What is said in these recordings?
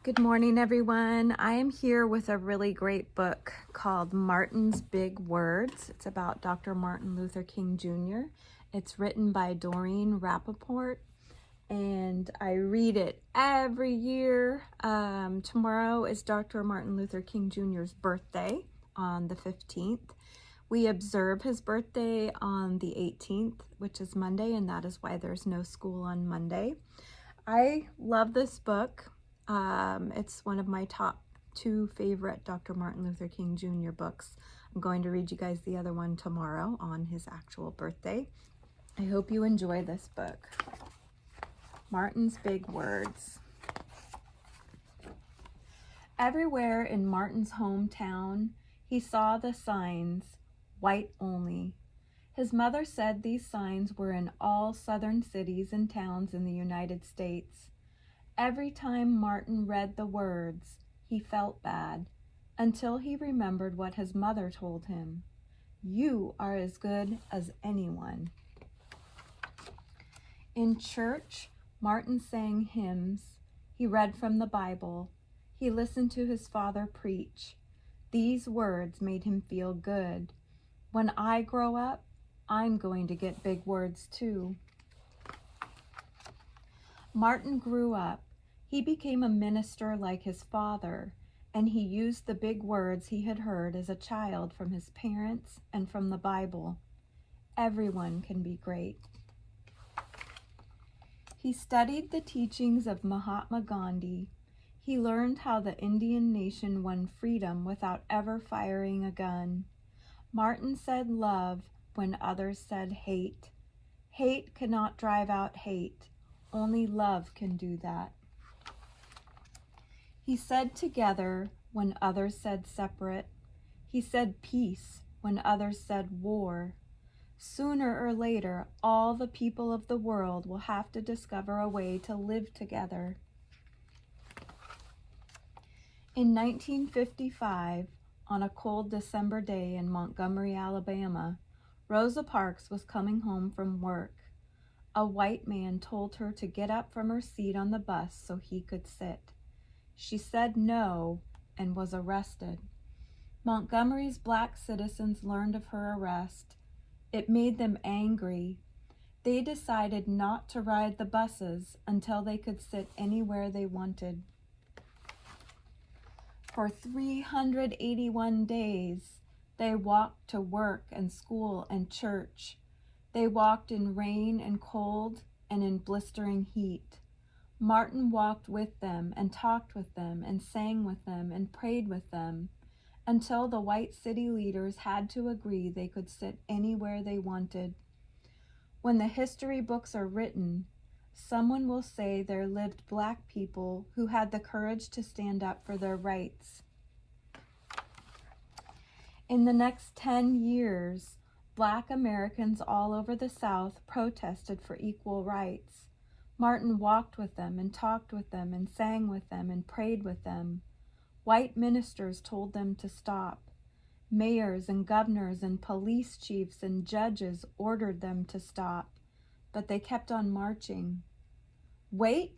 Good morning, everyone. I am here with a really great book called Martin's Big Words. It's about Dr. Martin Luther King Jr. It's written by Doreen Rappaport, and I read it every year. Tomorrow is Dr. Martin Luther King Jr.'s birthday on the 15th. We observe his birthday on the 18th, which is Monday, and that is why there's no school on Monday. I love this book. It's one of my top 2 favorite Dr. Martin Luther King Jr. books. I'm going to read you guys the other one tomorrow on his actual birthday. I hope you enjoy this book. Martin's Big Words. Everywhere in Martin's hometown, he saw the signs, white only. His mother said these signs were in all southern cities and towns in the United States. Every time Martin read the words, he felt bad, until he remembered what his mother told him. You are as good as anyone. In church, Martin sang hymns. He read from the Bible. He listened to his father preach. These words made him feel good. When I grow up, I'm going to get big words too. Martin grew up. He became a minister like his father, and he used the big words he had heard as a child from his parents and from the Bible. Everyone can be great. He studied the teachings of Mahatma Gandhi. He learned how the Indian nation won freedom without ever firing a gun. Martin said love when others said hate. Hate cannot drive out hate. Only love can do that. He said together when others said separate. He said peace when others said war. Sooner or later, all the people of the world will have to discover a way to live together. In 1955, on a cold December day in Montgomery, Alabama, Rosa Parks was coming home from work. A white man told her to get up from her seat on the bus so he could sit. She said no and was arrested. Montgomery's black citizens learned of her arrest. It made them angry. They decided not to ride the buses until they could sit anywhere they wanted. For 381 days, they walked to work and school and church. They walked in rain and cold and in blistering heat. Martin walked with them and talked with them and sang with them and prayed with them until the white city leaders had to agree they could sit anywhere they wanted. When the history books are written, someone will say there lived black people who had the courage to stand up for their rights. In the next 10 years, black Americans all over the South protested for equal rights. Martin walked with them and talked with them and sang with them and prayed with them. White ministers told them to stop. Mayors and governors and police chiefs and judges ordered them to stop, but they kept on marching. Wait!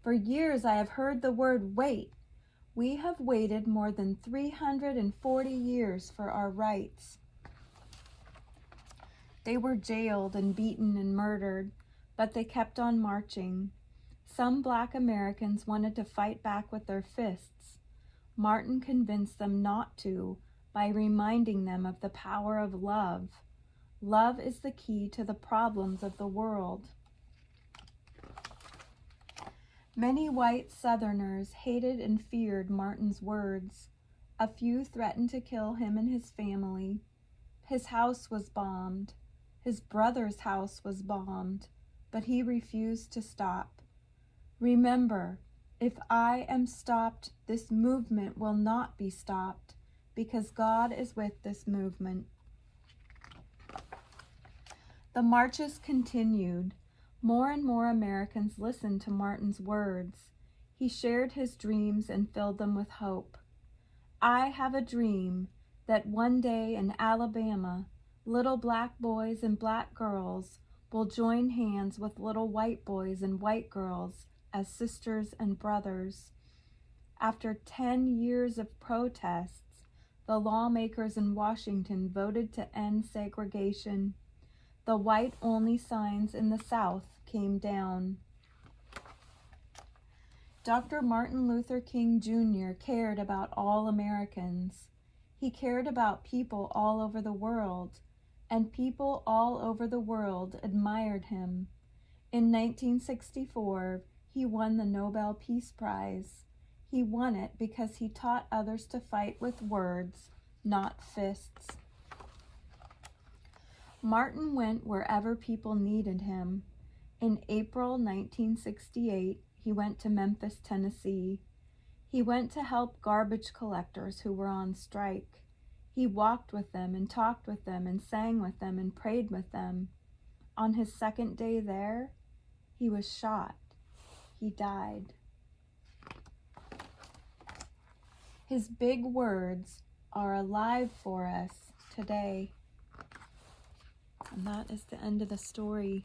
For years I have heard the word wait. We have waited more than 340 years for our rights. They were jailed and beaten and murdered, but they kept on marching. Some black Americans wanted to fight back with their fists. Martin convinced them not to by reminding them of the power of love. Love is the key to the problems of the world. Many white Southerners hated and feared Martin's words. A few threatened to kill him and his family. His house was bombed. His brother's house was bombed, but he refused to stop. Remember, if I am stopped, this movement will not be stopped, because God is with this movement. The marches continued. More and more Americans listened to Martin's words. He shared his dreams and filled them with hope. I have a dream that one day in Alabama, little black boys and black girls will join hands with little white boys and white girls as sisters and brothers. After 10 years of protests, the lawmakers in Washington voted to end segregation. The white-only signs in the South came down. Dr. Martin Luther King Jr. cared about all Americans. He cared about people all over the world, and people all over the world admired him. In 1964, he won the Nobel Peace Prize. He won it because he taught others to fight with words, not fists. Martin went wherever people needed him. In April 1968, he went to Memphis, Tennessee. He went to help garbage collectors who were on strike. He walked with them and talked with them and sang with them and prayed with them. On his second day there, he was shot. He died. His big words are alive for us today. And that is the end of the story.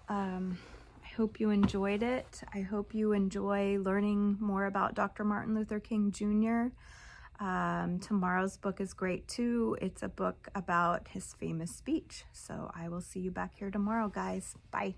I hope you enjoyed it. I hope you enjoy learning more about Dr. Martin Luther King Jr. Tomorrow's book is great too. It's a book about his famous speech. So I will see you back here tomorrow, guys. Bye.